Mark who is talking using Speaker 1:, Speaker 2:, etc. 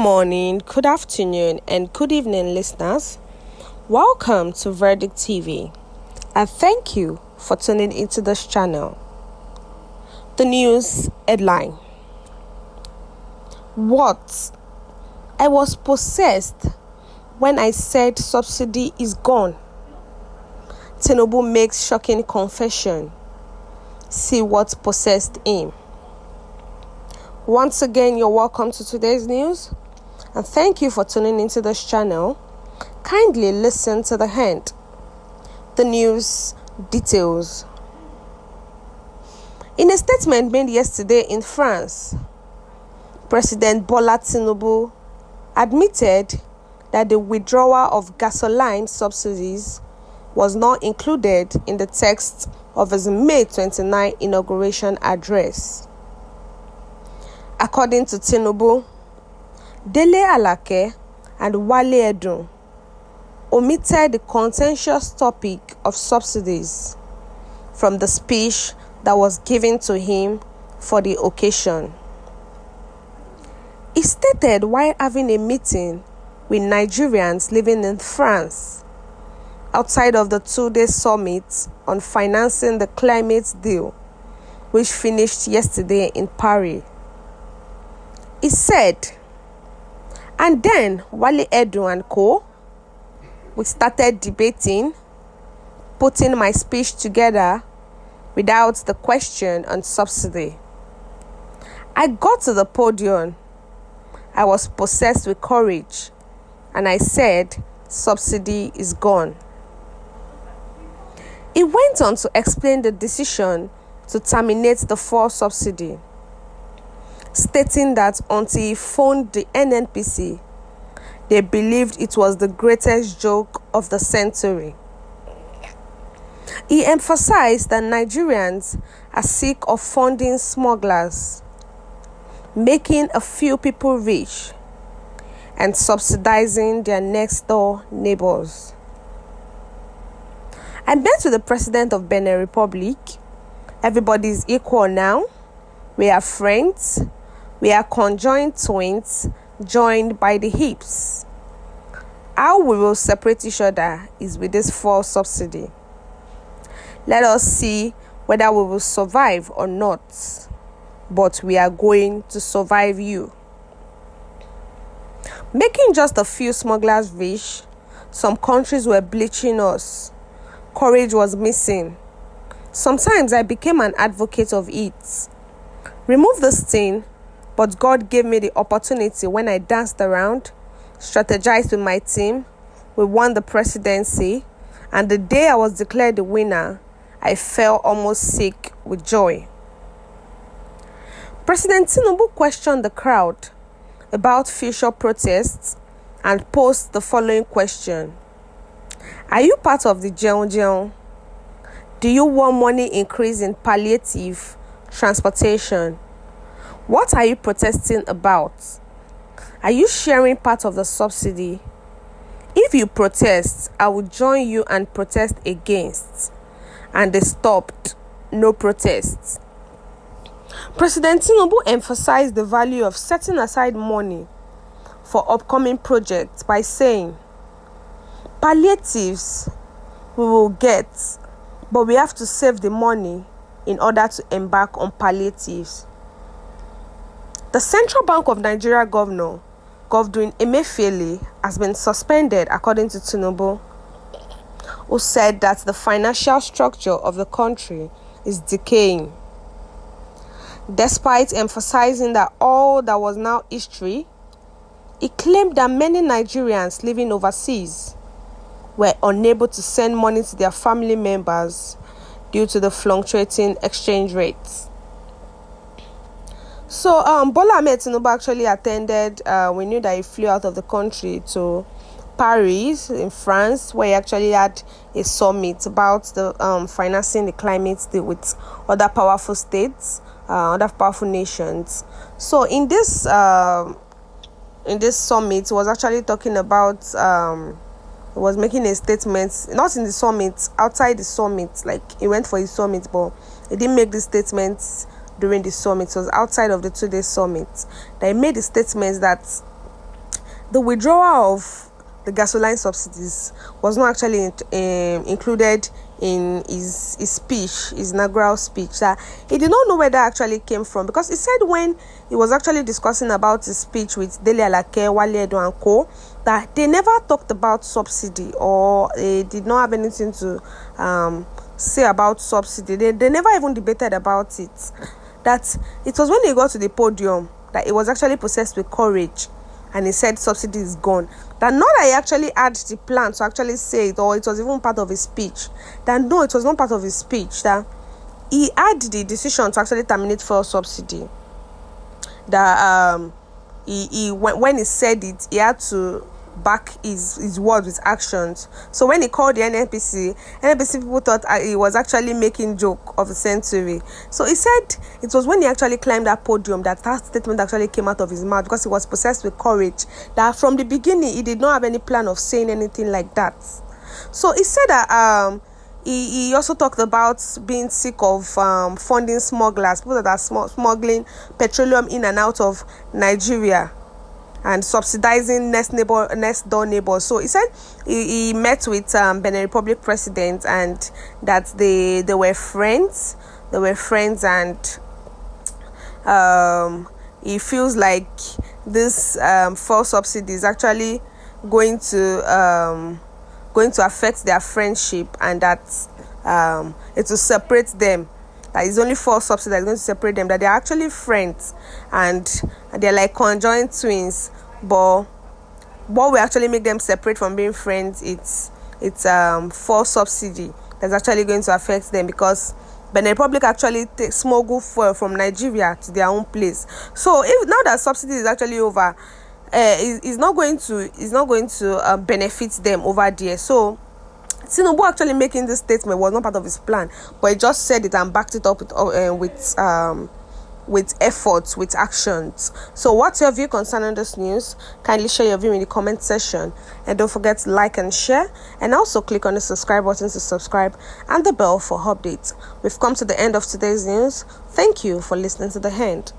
Speaker 1: morning, good afternoon, and good evening, listeners. Welcome to Verdict TV, and thank you for tuning into this channel. The news headline: What? I was possessed when I said subsidy is gone. Tinubü makes shocking confession. See what possessed him. Once again, you're welcome to today's news, and thank you for tuning into this channel. Kindly listen to the end. The news details. In a statement made yesterday in France, President Bola Tinubü admitted that the withdrawal of gasoline subsidies was not included in the text of his May 29 inauguration address. According to Tinubü, Dele Alake and Wale Edun omitted the contentious topic of subsidies from the speech that was given to him for the occasion. He stated while having a meeting with Nigerians living in France outside of the two-day summit on financing the climate deal, which finished yesterday in Paris. He said, and then Wale Edun and co, we started debating, putting my speech together without the question on subsidy. I got to the podium. I was possessed with courage, and I said, subsidy is gone. He went on to explain the decision to terminate the fuel subsidy, stating that until he phoned the NNPC, they believed it was the greatest joke of the century. He emphasized that Nigerians are sick of funding smugglers, making a few people rich, and subsidizing their next-door neighbors. I met with the president of Benin Republic. Everybody is equal now. We are friends. We are conjoined twins, joined by the hips. How we will separate each other is with this fuel subsidy. Let us see whether we will survive or not. But we are going to survive you. Making just a few smugglers rich, some countries were bleaching us. Courage was missing. Sometimes I became an advocate of it. Remove this thing, but God gave me the opportunity when I danced around, strategized with my team. We won the presidency, and the day I was declared the winner, I felt almost sick with joy. President Tinubü questioned the crowd about future protests and posed the following question: Are you part of the Jeon? Do you want money increase in palliative transportation? What are you protesting about? Are you sharing part of the subsidy? If you protest, I will join you and protest against. And they stopped. No protests. President Tinubü emphasized the value of setting aside money for upcoming projects by saying, palliatives we will get, but we have to save the money in order to embark on palliatives. The Central Bank of Nigeria Governor, Godwin Emefiele, has been suspended, according to Tinubü, who said that the financial structure of the country is decaying. Despite emphasizing that all that was now history, he claimed that many Nigerians living overseas were unable to send money to their family members due to the fluctuating exchange rates. So, Bola Ahmed Tinubü actually attended, we knew that he flew out of the country to Paris in France, where he actually had a summit about the financing the climate deal with other powerful states, other powerful nations. So, in this summit, he was actually talking about, he was making a statement, not in the summit, outside the summit, like he went for his summit, but he didn't make the statements during the summit. It was outside of the 2-day summit that he made the statements that the withdrawal of the gasoline subsidies was not actually included in his speech, his inaugural speech. That he did not know where that actually came from, because he said when he was actually discussing about his speech with Dele Alake, Wale Edo and co, that they never talked about subsidy, or they did not have anything to say about subsidy. They never even debated about it. That it was when he got to the podium that he was actually possessed with courage, and he said subsidy is gone. That not that he actually had the plan to actually say it, or it was even part of his speech. That no, it was not part of his speech. That he had the decision to actually terminate fuel subsidy. That when he said it, he had to back his words with actions. So when he called the NNPC people thought he was actually making joke of the century. So he said it was when he actually climbed that podium that statement actually came out of his mouth, because he was possessed with courage. That from the beginning he did not have any plan of saying anything like that. So he said that he also talked about being sick of funding smugglers, people that are smuggling petroleum in and out of Nigeria, and subsidizing next door neighbors. So he said he met with Benin Republic president, and that they were friends. They were friends, and he feels like this fuel subsidy is actually going to affect their friendship, and that it will separate them. That is only fuel subsidy that is going to separate them. That they are actually friends, and they're like conjoined twins. But what will actually make them separate from being friends, it's fuel subsidy that's actually going to affect them, because Benin Republic actually smuggle fuel from Nigeria to their own place. So if now that subsidy is actually over, it's not going to benefit them over there. So Tinubü actually making this statement was not part of his plan, but he just said it and backed it up with efforts, with actions. So what's your view concerning this news? Kindly share your view in the comment section, and don't forget to like and share, and also click on the subscribe button to subscribe and the bell for updates. We've come to the end of today's news. Thank you for listening to the end.